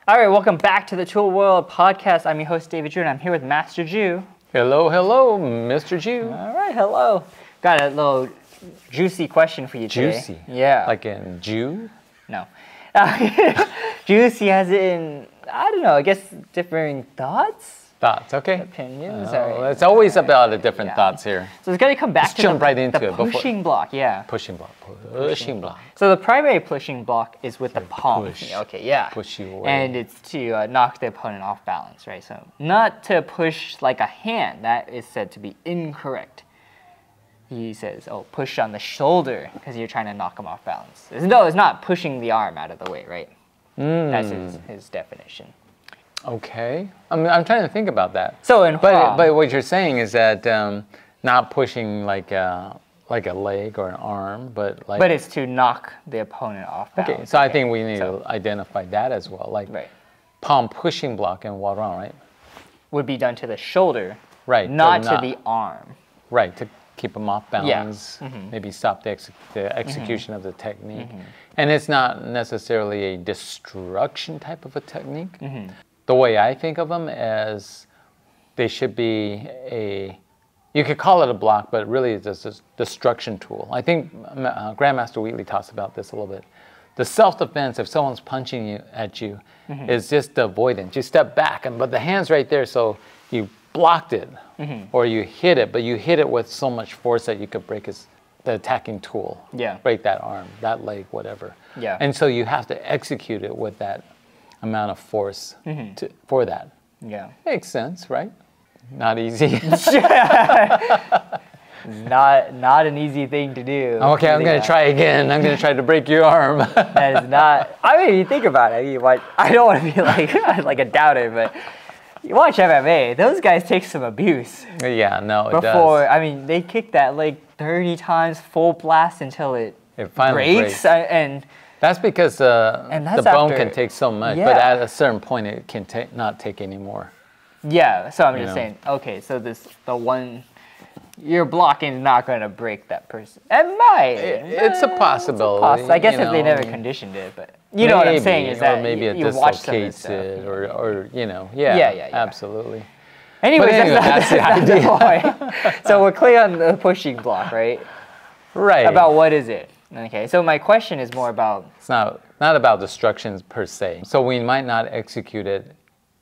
All right, welcome back to the Tool World podcast. I'm your host, David Drew, and I'm here with Master Jew. Hello, hello, Mr. Jew. All right, hello. Got a little juicy question for you today. Juicy? Yeah. Like in Jew? No. Juicy as in, I don't know, I guess differing thoughts? Thoughts, okay. Opinions? It's always about the different thoughts here. So it's going to come back to jump right into the it before- pushing block, yeah. Pushing block, pushing block. So the primary pushing block is with the palm. push. Okay, yeah. Push you away. And it's to knock the opponent off balance, right? So not to push like a hand. That is said to be incorrect. He says, oh, push on the shoulder because you're trying to knock him off balance. No, it's not pushing the arm out of the way, right? That's his definition. Okay. I'm trying to think about that. So in Hua, But what you're saying is that not pushing like a leg or an arm, but like... but it's to knock the opponent off balance. Okay, so I think we need to identify that as well. Like Right. palm pushing block and Warang, right? Would be done to the shoulder, Right. not to the arm. Right, to keep them off balance, maybe stop the execution of the technique. And it's not necessarily a destruction type of a technique. The way I think of them as they should be you could call it a block, but really it's a destruction tool. I think Grandmaster Wheatley talks about this a little bit. The self-defense, if someone's punching at you, is just the avoidance. You step back, but the hand's right there, so you blocked it, or you hit it, but you hit it with so much force that you could break the attacking tool. Yeah. Break that arm, that leg, whatever. Yeah. And so you have to execute it with that amount of force for that. Yeah. Makes sense, right? Not easy. Not an easy thing to do. Okay, I'm going to try again. I'm going to try to break your arm. That is not. I mean, you think about it. I don't want to be like a doubter, but you watch MMA. Those guys take some abuse. Yeah, no, it Before, does. I mean, they kick that leg 30 times full blast until it finally breaks. And that's because the that's bone after- can take so much, yeah. but at a certain point, it can not take any more. yeah, so I'm just know. saying. Okay, so the one you're blocking is not going to break that person. It might. It's a possibility. I guess you if they know, never conditioned it, but you know what I'm saying is that or maybe it you watch some of this dislocates stuff. it, or yeah, Yeah. absolutely. Anyways, that's the idea. point. So we're clear on the pushing block, right? Right. About what is it? Okay, so my question is more about... It's not about destructions per se. So we might not execute it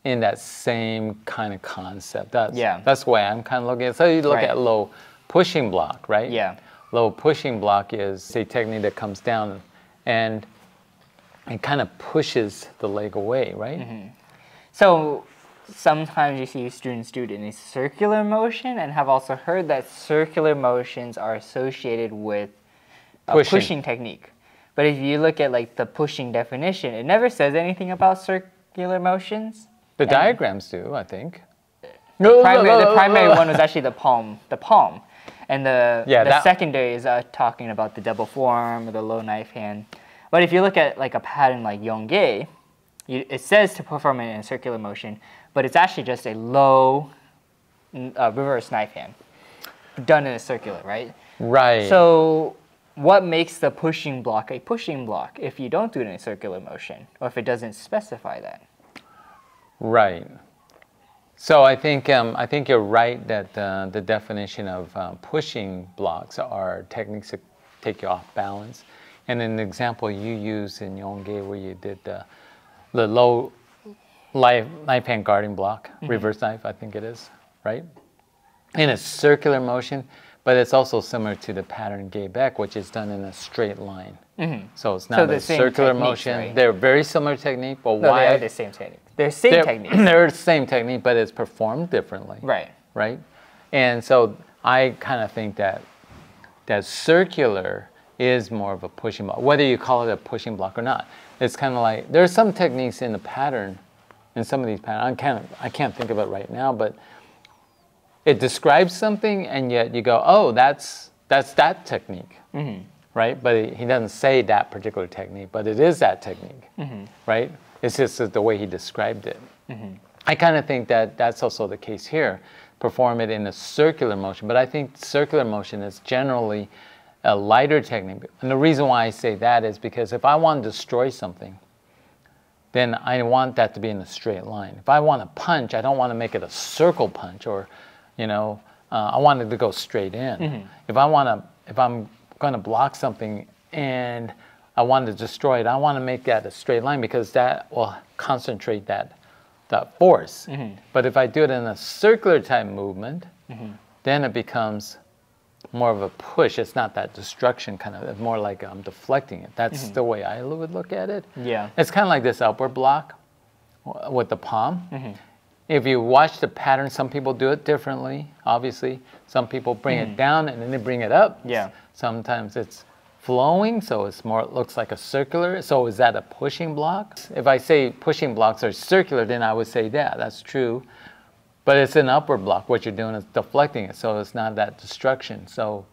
in that same kind of concept. That's the way I'm kind of looking at it. So you look Right. at low pushing block, right? Yeah. Low pushing block is a technique that comes down and it kind of pushes the leg away, right? So sometimes you see students do it in a circular motion, and have also heard that circular motions are associated with a pushing technique. But if you look at like the pushing definition, it never says anything about circular motions. The diagrams do, I think. The primary one was actually the palm. And the secondary is talking about the double forearm or the low knife hand. But if you look at like a pattern like Yongei, it says to perform it in a circular motion, but it's actually just a low reverse knife hand done in a circular, right? Right. So what makes the pushing block a pushing block if you don't do it in a circular motion, or if it doesn't specify that? Right. So I think you're right that the definition of pushing blocks are techniques that take you off balance. And in the example you used in Yongei where you did the low knife hand guarding block, reverse knife, I think it is, right? In a circular motion, but it's also similar to the pattern Gay-Beck, which is done in a straight line. So it's not a circular motion. Right? They're very similar technique, but No, why? they are the same technique. They're same techniques. They're the same technique, but it's performed differently. Right. Right? And so I kind of think that circular is more of a pushing block, whether you call it a pushing block or not. It's kind of like, there are some techniques in the pattern, in some of these patterns, I can't think of it right now, but it describes something and yet you go, oh, that's that technique, right? But he doesn't say that particular technique, but it is that technique, right? It's just the way he described it. I kind of think that that's also the case here. Perform it in a circular motion, but I think circular motion is generally a lighter technique. And the reason why I say that is because if I want to destroy something, then I want that to be in a straight line. If I want to punch, I don't want to make it a circle punch, or, I want it to go straight in. If I'm going to block something and I want to destroy it, I want to make that a straight line because that will concentrate that force. But if I do it in a circular type movement, then it becomes more of a push. It's not that destruction kind of, it's more like I'm deflecting it. That's the way I would look at it. Yeah. It's kind of like this upward block with the palm. If you watch the pattern, some people do it differently, obviously. Some people bring it down and then they bring it up. Yeah. Sometimes it's flowing, so it looks like a circular. So is that a pushing block? If I say pushing blocks are circular, then I would say, yeah, that's true. But it's an upward block. What you're doing is deflecting it, so it's not that destruction. So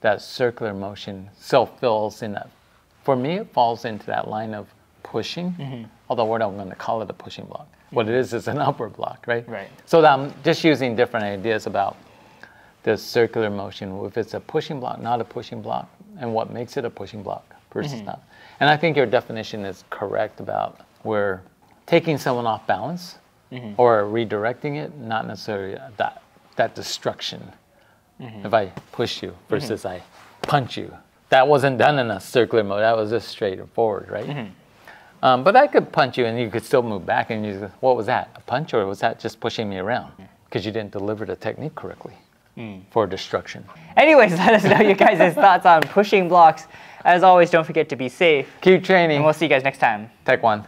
that circular motion falls in that. For me, it falls into that line of pushing, although we're not going to call it a pushing block. What it is an upward block, right? Right. So I'm just using different ideas about this circular motion, if it's a pushing block, not a pushing block, and what makes it a pushing block versus not. And I think your definition is correct about we're taking someone off balance or redirecting it, not necessarily that destruction. If I push you versus I punch you. That wasn't done in a circular mode, that was just straight forward, right? But I could punch you and you could still move back and you, what was that? A punch, or was that just pushing me around? Because you didn't deliver the technique correctly for destruction. Anyways, let us know your guys' thoughts on pushing blocks. As always, don't forget to be safe. Keep training. And we'll see you guys next time. Tech One.